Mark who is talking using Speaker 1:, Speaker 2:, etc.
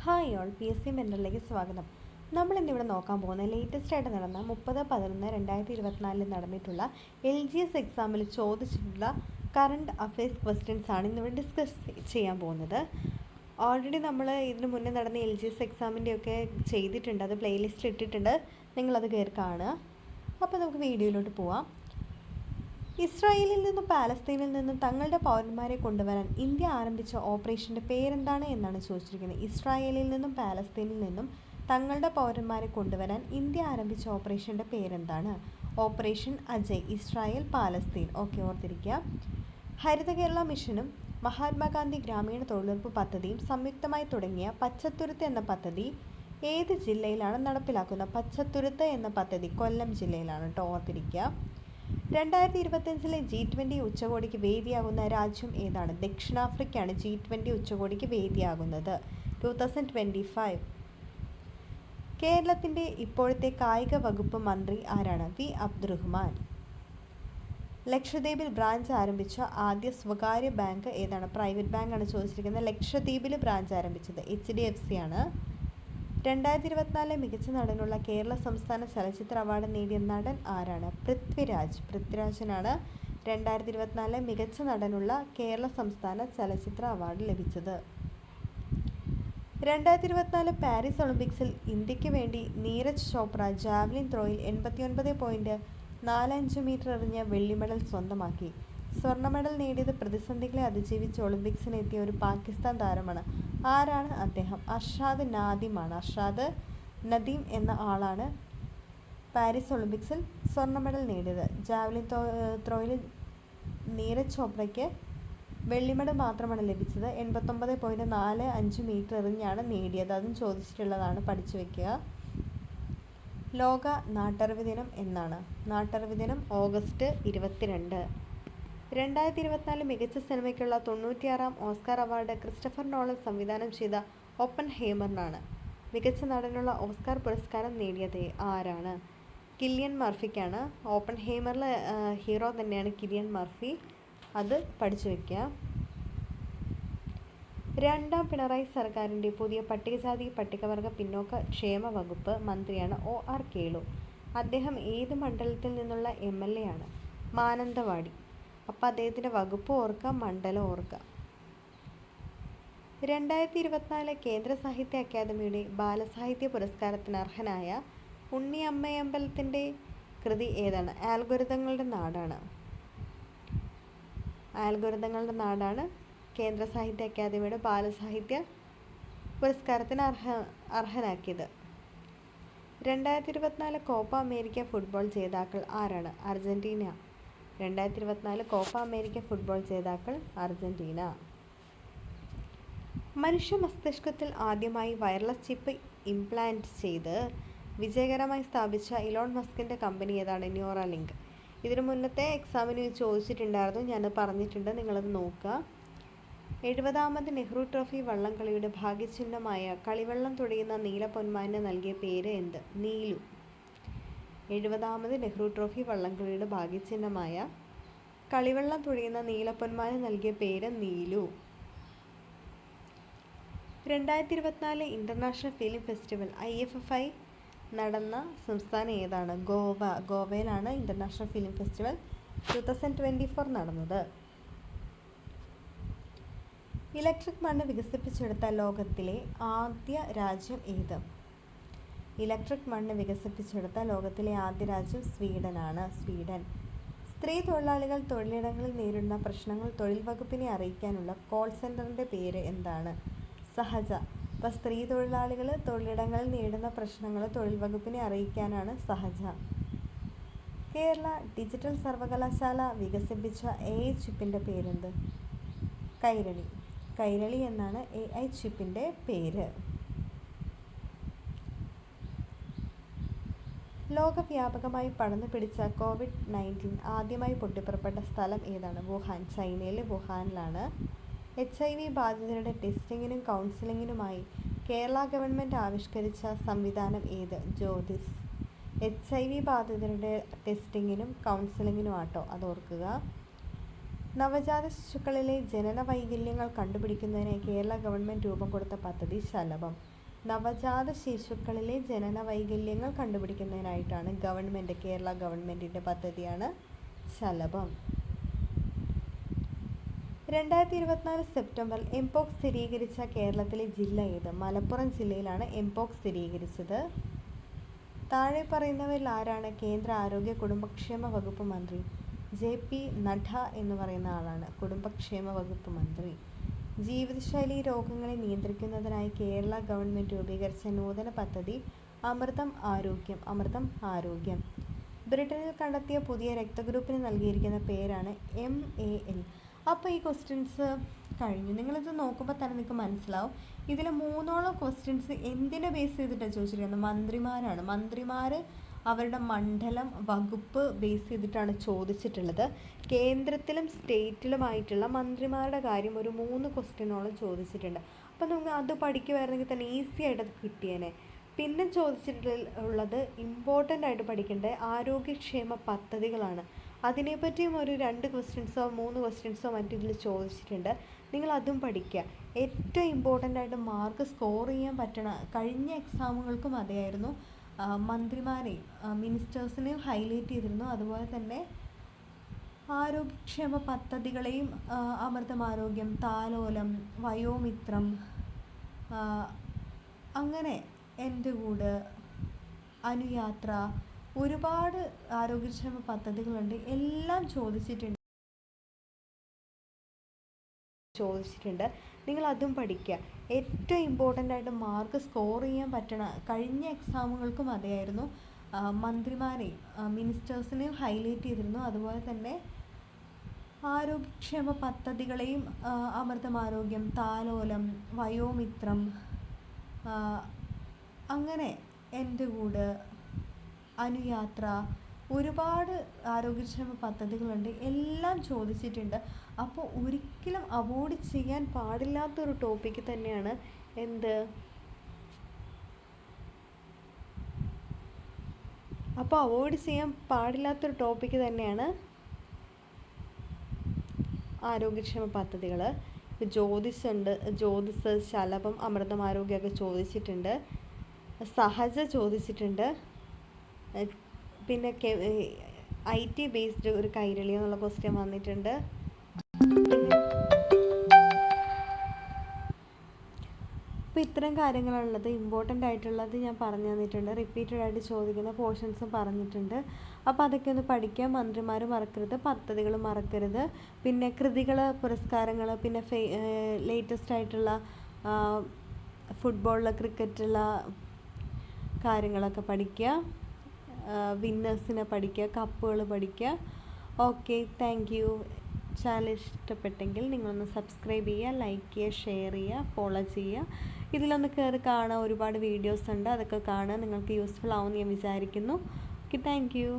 Speaker 1: Hi all PSC മെൻറ്ററിലേക്ക് സ്വാഗതം. നമ്മളിന്നിവിടെ നോക്കാൻ പോകുന്ന ലേറ്റസ്റ്റ് ആയിട്ട് നടന്ന 30/11/2024 നടന്നിട്ടുള്ള LGS എക്സാമിൽ ചോദിച്ചിട്ടുള്ള കറണ്ട് അഫയേഴ്സ് ക്വസ്റ്റ്യൻസ് ആണ് ഇന്നിവിടെ ഡിസ്കസ് ചെയ്യാൻ പോകുന്നത്. ഓൾറെഡി നമ്മൾ ഇതിന് മുന്നേ നടന്ന LGS എക്സാമിൻ്റെയൊക്കെ ചെയ്തിട്ടുണ്ട്, അത് പ്ലേലിസ്റ്റ് ഇട്ടിട്ടുണ്ട്, നിങ്ങളത് കയറി കാണുക. അപ്പോൾ നമുക്ക് വീഡിയോയിലോട്ട് പോവാം. ഇസ്രായേലിൽ നിന്നും പാലസ്തീനിൽ നിന്നും തങ്ങളുടെ പൗരന്മാരെ കൊണ്ടുവരാൻ ഇന്ത്യ ആരംഭിച്ച ഓപ്പറേഷൻ്റെ പേരെന്താണ് എന്നാണ് ചോദിച്ചിരിക്കുന്നത്. ഇസ്രായേലിൽ നിന്നും പാലസ്തീനിൽ നിന്നും തങ്ങളുടെ പൗരന്മാരെ കൊണ്ടുവരാൻ ഇന്ത്യ ആരംഭിച്ച ഓപ്പറേഷൻ്റെ പേരെന്താണ്? Operation Ajay, Israel Palestine. Okay, ഓർത്തിരിക്കുക. ഹരിത കേരള മിഷനും മഹാത്മാഗാന്ധി ഗ്രാമീണ തൊഴിലുറപ്പ് പദ്ധതിയും സംയുക്തമായി തുടങ്ങിയ പച്ചത്തുരുത്ത് എന്ന പദ്ധതി ഏത് ജില്ലയിലാണ് നടപ്പിലാക്കുന്നത്? പച്ചത്തുരുത്ത് എന്ന പദ്ധതി കൊല്ലം ജില്ലയിലാണ് കേട്ടോ, ഓർത്തിരിക്കുക. 2025 G20 ഉച്ചകോടിക്ക് വേദിയാകുന്ന രാജ്യം ഏതാണ്? ദക്ഷിണാഫ്രിക്കയാണ് G20 ഉച്ചകോടിക്ക് വേദിയാകുന്നത് 2025. കേരളത്തിൻ്റെ ഇപ്പോഴത്തെ കായിക വകുപ്പ് മന്ത്രി ആരാണ്? വി അബ്ദുറഹ്മാൻ. ലക്ഷദ്വീപിൽ ബ്രാഞ്ച് ആരംഭിച്ച ആദ്യ സ്വകാര്യ ബാങ്ക് ഏതാണ്? പ്രൈവറ്റ് ബാങ്കാണ് ചോദിച്ചിരിക്കുന്നത്. ലക്ഷദ്വീപിൽ ബ്രാഞ്ച് ആരംഭിച്ചത് HDFC ആണ്. 2024 മികച്ച നടനുള്ള കേരള സംസ്ഥാന ചലച്ചിത്ര അവാർഡ് നേടിയ നടൻ ആരാണ്? പൃഥ്വിരാജ്. പൃഥ്വിരാജിനാണ് 2024 മികച്ച നടനുള്ള കേരള സംസ്ഥാന ചലച്ചിത്ര അവാർഡ് ലഭിച്ചത്. 2024 പാരീസ് ഒളിമ്പിക്സിൽ ഇന്ത്യക്ക് വേണ്ടി നീരജ് ചോപ്ര ജാവലിൻ ത്രോയിൽ 89.45 മീറ്റർ എറിഞ്ഞ് വെള്ളി മെഡൽ സ്വന്തമാക്കി. സ്വർണ്ണ മെഡൽ നേടിയത് പ്രതിസന്ധികളെ അതിജീവിച്ച് ഒളിമ്പിക്സിനെത്തിയ ഒരു പാകിസ്ഥാൻ താരമാണ്. ആരാണ് അദ്ദേഹം? അർഷാദ് നാദിമാണ്. അർഷാദ് നദീം എന്ന ആളാണ് പാരീസ് ഒളിമ്പിക്സിൽ സ്വർണ്ണ മെഡൽ നേടിയത്. ജാവലിൻ ത്രോയിൽ നീരജ് ചോപ്രയ്ക്ക് വെള്ളി മെഡൽ മാത്രമാണ് ലഭിച്ചത്. 89.45 മീറ്റർ എറിഞ്ഞാണ് നേടിയത്. അതും ചോദിച്ചിട്ടുള്ളതാണ്, പഠിച്ചു വയ്ക്കുക. ലോക നാട്ടറിവ് ദിനം എന്നാണ്? നാട്ടറിവ് ദിനം ഓഗസ്റ്റ് 22. 2024 മികച്ച സിനിമയ്ക്കുള്ള 96ാം ഓസ്കാർ അവാർഡ് ക്രിസ്റ്റഫർ നോളൻ സംവിധാനം ചെയ്ത ഓപ്പൺഹൈമറിനാണ്. മികച്ച നടനുള്ള ഓസ്കാർ പുരസ്കാരം നേടിയത് ആരാണ്? കിലിയൻ മർഫിക്കാണ്. ഓപ്പൺഹൈമറിൽ ഹീറോ തന്നെയാണ് കിലിയൻ മർഫി. അത് പഠിച്ചു വയ്ക്കുക. രണ്ടാം പിണറായി സർക്കാരിൻ്റെ പുതിയ പട്ടികജാതി പട്ടികവർഗ പിന്നോക്ക ക്ഷേമ വകുപ്പ് മന്ത്രിയാണ് OR കേളു. അദ്ദേഹം ഏത് മണ്ഡലത്തിൽ നിന്നുള്ള MLA ആണ്? മാനന്തവാടി. അപ്പോൾ അദ്ദേഹത്തിൻ്റെ വകുപ്പ് ഓർക്കുക, മണ്ഡലം ഓർക്കുക. 2024 കേന്ദ്ര സാഹിത്യ അക്കാദമിയുടെ ബാലസാഹിത്യ പുരസ്കാരത്തിന് അർഹനായ ഉണ്ണിയമ്മയമ്പലത്തിൻ്റെ കൃതി ഏതാണ്? ആൽഗോരിതങ്ങളുടെ നാടാണ്. ആൽഗോരിതങ്ങളുടെ നാടാണ് കേന്ദ്ര സാഹിത്യ അക്കാദമിയുടെ ബാലസാഹിത്യ പുരസ്കാരത്തിന് അർഹനാക്കിയത്. 2024 കോപ്പ അമേരിക്ക ഫുട്ബോൾ ജേതാക്കൾ ആരാണ്? അർജൻറ്റീന. 2024 കോപ്പ അമേരിക്ക ഫുട്ബോൾ ജേതാക്കൾ അർജൻറ്റീന. മനുഷ്യ മസ്തിഷ്കത്തിൽ ആദ്യമായി വയർലെസ് ചിപ്പ് ഇംപ്ലാന്റ് ചെയ്ത് വിജയകരമായി സ്ഥാപിച്ച ഇലോൺ മസ്കിൻ്റെ കമ്പനി ഏതാണ്? ന്യൂറാലിങ്ക്. ഇതിനു മുന്നത്തെ എക്സാമിന് ചോദിച്ചിട്ടുണ്ടായിരുന്നു, ഞാനത് പറഞ്ഞിട്ടുണ്ട്, നിങ്ങളത് നോക്കുക. 70ാമത് നെഹ്റു ട്രോഫി വള്ളംകളിയുടെ ഭാഗ്യചിഹ്നമായ കളിവള്ളം തുഴയുന്ന നീലപ്പൊന്മാന് നൽകിയ പേര് എന്ത്? നീലു. 70ാമത് നെഹ്റു ട്രോഫി വള്ളംകളിയുടെ ഭാഗ്യചിഹ്നമായ കളിവള്ളം തുഴയുന്ന നീലപ്പൊന്മാന് നൽകിയ പേര് Neelu. 2024 international film festival IFFI നടന്ന സംസ്ഥാനം ഏതാണ്? ഗോവ. ഗോവയിലാണ് ഇൻ്റർനാഷണൽ ഫിലിം ഫെസ്റ്റിവൽ 2024 നടന്നത്. ഇലക്ട്രിക് മണ്ണ് വികസിപ്പിച്ചെടുത്ത ലോകത്തിലെ ആദ്യ രാജ്യം ഏത്? ഇലക്ട്രിക് മണ്ണ് വികസിപ്പിച്ചെടുത്ത ലോകത്തിലെ ആദ്യ രാജ്യം സ്വീഡനാണ്. സ്വീഡൻ. സ്ത്രീ തൊഴിലാളികൾ തൊഴിലിടങ്ങളിൽ നേരിടുന്ന പ്രശ്നങ്ങൾ തൊഴിൽ വകുപ്പിനെ അറിയിക്കാനുള്ള കോൾ സെൻറ്ററിൻ്റെ പേര് എന്താണ്? സഹജ. അപ്പോൾ സ്ത്രീ തൊഴിലാളികൾ തൊഴിലിടങ്ങളിൽ നേരിടുന്ന പ്രശ്നങ്ങൾ തൊഴിൽ വകുപ്പിനെ അറിയിക്കാനാണ് സഹജ. കേരള ഡിജിറ്റൽ സർവകലാശാല വികസിപ്പിച്ച AI ചിപ്പിൻ്റെ പേരെന്ത്? കൈരളി. കൈരളി എന്നാണ് AI ചിപ്പിൻ്റെ പേര്. ലോകവ്യാപകമായി പടർന്നു പിടിച്ച COVID-19 ആദ്യമായി പൊട്ടിപ്പുറപ്പെട്ട സ്ഥലം ഏതാണ്? വുഹാൻ. ചൈനയിലെ വുഹാനിലാണ്. HIV ബാധിതരുടെ ടെസ്റ്റിങ്ങിനും കൗൺസിലിങ്ങിനുമായി കേരള ഗവൺമെൻറ് ആവിഷ്കരിച്ച സംവിധാനം ഏത്? ജ്യോതിസ്. HIV ബാധിതരുടെ ടെസ്റ്റിങ്ങിനും കൗൺസിലിങ്ങിനുമാട്ടോ, അതോർക്കുക. നവജാത ശിശുക്കളിലെ ജനന വൈകല്യങ്ങൾ കണ്ടുപിടിക്കുന്നതിന് കേരള ഗവൺമെൻറ് രൂപം കൊടുത്ത പദ്ധതി ശലഭം. നവജാത ശിശുക്കളിലെ ജനന വൈകല്യങ്ങൾ കണ്ടുപിടിക്കുന്നതിനായിട്ടാണ് കേരള ഗവൺമെൻറ്റിൻ്റെ പദ്ധതിയാണ് ശലഭം. 2024 സെപ്റ്റംബറിൽ എംപോക്സ് സ്ഥിരീകരിച്ച കേരളത്തിലെ ജില്ല ഏത്? മലപ്പുറം ജില്ലയിലാണ് എംപോക്സ് സ്ഥിരീകരിച്ചത്. താഴെ പറയുന്നവരിൽ ആരാണ് കേന്ദ്ര ആരോഗ്യ കുടുംബക്ഷേമ വകുപ്പ് മന്ത്രി? JP നഡ്ഡ എന്ന് പറയുന്ന ആളാണ് കുടുംബക്ഷേമ വകുപ്പ് മന്ത്രി. ജീവിതശൈലി രോഗങ്ങളെ നിയന്ത്രിക്കുന്നതിനായി കേരള ഗവൺമെൻറ് രൂപീകരിച്ച നൂതന പദ്ധതി അമൃതം ആരോഗ്യം. ബ്രിട്ടനിൽ കണ്ടെത്തിയ പുതിയ രക്തഗ്രൂപ്പിന് നൽകിയിരിക്കുന്ന പേരാണ് MAL. അപ്പോൾ ഈ ക്വസ്റ്റ്യൻസ് കഴിഞ്ഞു. നിങ്ങളിത് നോക്കുമ്പോൾ തന്നെ നിങ്ങൾക്ക് മനസ്സിലാവും ഇതിൽ 3ഓളം ക്വസ്റ്റ്യൻസ് എന്തിനെ ബേസ് ചെയ്തിട്ടാണ് ചോദിച്ചിരിക്കുന്നത്? മന്ത്രിമാരാണ്. മന്ത്രിമാർ അവരുടെ മണ്ഡലം വകുപ്പ് ബേസ് ചെയ്തിട്ടാണ് ചോദിച്ചിട്ടുള്ളത്. കേന്ദ്രത്തിലും സ്റ്റേറ്റിലുമായിട്ടുള്ള മന്ത്രിമാരുടെ കാര്യം ഒരു 3 ക്വസ്റ്റ്യനോളം ചോദിച്ചിട്ടുണ്ട്. അപ്പോൾ നമുക്ക് അത് പഠിക്കുമായിരുന്നെങ്കിൽ തന്നെ ഈസി ആയിട്ട് അത് കിട്ടിയേനെ. പിന്നെ ചോദിച്ചിട്ടുള്ളത് ഇമ്പോർട്ടൻ്റ് ആയിട്ട് പഠിക്കേണ്ട ആരോഗ്യക്ഷേമ പദ്ധതികളാണ്. അതിനെപ്പറ്റിയും ഒരു 2 ക്വസ്റ്റ്യൻസോ 3 ക്വസ്റ്റ്യൻസോ മറ്റിതിൽ ചോദിച്ചിട്ടുണ്ട്. നിങ്ങൾ അതും പഠിക്കുക. ഏറ്റവും ഇമ്പോർട്ടൻ്റ് ആയിട്ട് മാർക്ക് സ്കോർ ചെയ്യാൻ പറ്റണ കഴിഞ്ഞ എക്സാമുകൾക്കും അതായിരുന്നു. മന്ത്രിമാരെയും മിനിസ്റ്റേഴ്സിനെയും ഹൈലൈറ്റ് ചെയ്തിരുന്നു. അതുപോലെ തന്നെ ആരോഗ്യക്ഷേമ പദ്ധതികളെയും അമൃതമാരോഗ്യം, താലോലം, വയോമിത്രം, അങ്ങനെ എൻ്റെ കൂട്, അനുയാത്ര, ഒരുപാട് ആരോഗ്യക്ഷേമ പദ്ധതികളുണ്ട്. എല്ലാം ചോദിച്ചിട്ടുണ്ട്. നിങ്ങൾ അതും പഠിക്കുക. ഏറ്റവും ഇമ്പോർട്ടൻ്റ് ആയിട്ട് മാർക്ക് സ്കോർ ചെയ്യാൻ പറ്റണ കഴിഞ്ഞ എക്സാമുകൾക്കും അതായിരുന്നു. മന്ത്രിമാരെയും മിനിസ്റ്റേഴ്സിനെയും ഹൈലൈറ്റ് ചെയ്തിരുന്നു. അതുപോലെ തന്നെ ആരോഗ്യക്ഷേമ പദ്ധതികളെയും അമൃതമാരോഗ്യം, താലോലം, വയോമിത്രം, അങ്ങനെ എൻ്റെ കൂട്, അനുയാത്ര, ഒരുപാട് ആരോഗ്യക്ഷേമ പദ്ധതികളുണ്ട്. എല്ലാം ചോദിച്ചിട്ടുണ്ട്. അപ്പോൾ ഒരിക്കലും അവോയ്ഡ് ചെയ്യാൻ പാടില്ലാത്തൊരു ടോപ്പിക്ക് തന്നെയാണ് ആരോഗ്യക്ഷേമ പദ്ധതികൾ. ജ്യോതിസ്, ശലഭം, അമൃതമാരോഗ്യമൊക്കെ ചോദിച്ചിട്ടുണ്ട്. സഹജ ചോദിച്ചിട്ടുണ്ട്. പിന്നെ IT ബേസ്ഡ് ഒരു കൈരളി എന്നുള്ള ക്വസ്റ്റ്യൻ വന്നിട്ടുണ്ട്. അപ്പോൾ ഇത്തരം കാര്യങ്ങളുള്ളത് ഇമ്പോർട്ടൻ്റ് ആയിട്ടുള്ളത് ഞാൻ പറഞ്ഞു തന്നിട്ടുണ്ട്. റിപ്പീറ്റഡ് ആയിട്ട് ചോദിക്കുന്ന പോർഷൻസും പറഞ്ഞിട്ടുണ്ട്. അപ്പോൾ അതൊക്കെ ഒന്ന് പഠിക്കുക. മന്ത്രിമാർ മറക്കരുത്, പദ്ധതികൾ മറക്കരുത്. പിന്നെ കൃതികൾ, പുരസ്കാരങ്ങൾ, പിന്നെ ലേറ്റസ്റ്റ് ആയിട്ടുള്ള ഫുട്ബോളിൽ, ക്രിക്കറ്റുള്ള കാര്യങ്ങളൊക്കെ പഠിക്കുക. വിന്നേഴ്സിനെ പഠിക്കുക, കപ്പുകൾ പഠിക്കുക. Okay, thank you. ചാനൽ ഇഷ്ടപ്പെട്ടെങ്കിൽ നിങ്ങളൊന്ന് സബ്സ്ക്രൈബ് ചെയ്യുക, ലൈക്ക് ചെയ്യുക, ഷെയർ ചെയ്യുക, ഫോളോ ചെയ്യുക. ഇതിലൊന്ന് കയറി കാണുക. ഒരുപാട് വീഡിയോസ് ഉണ്ട്, അതൊക്കെ കാണുക. നിങ്ങൾക്ക് യൂസ്ഫുൾ ആവുമെന്ന് ഞാൻ വിചാരിക്കുന്നു. Okay, thank you.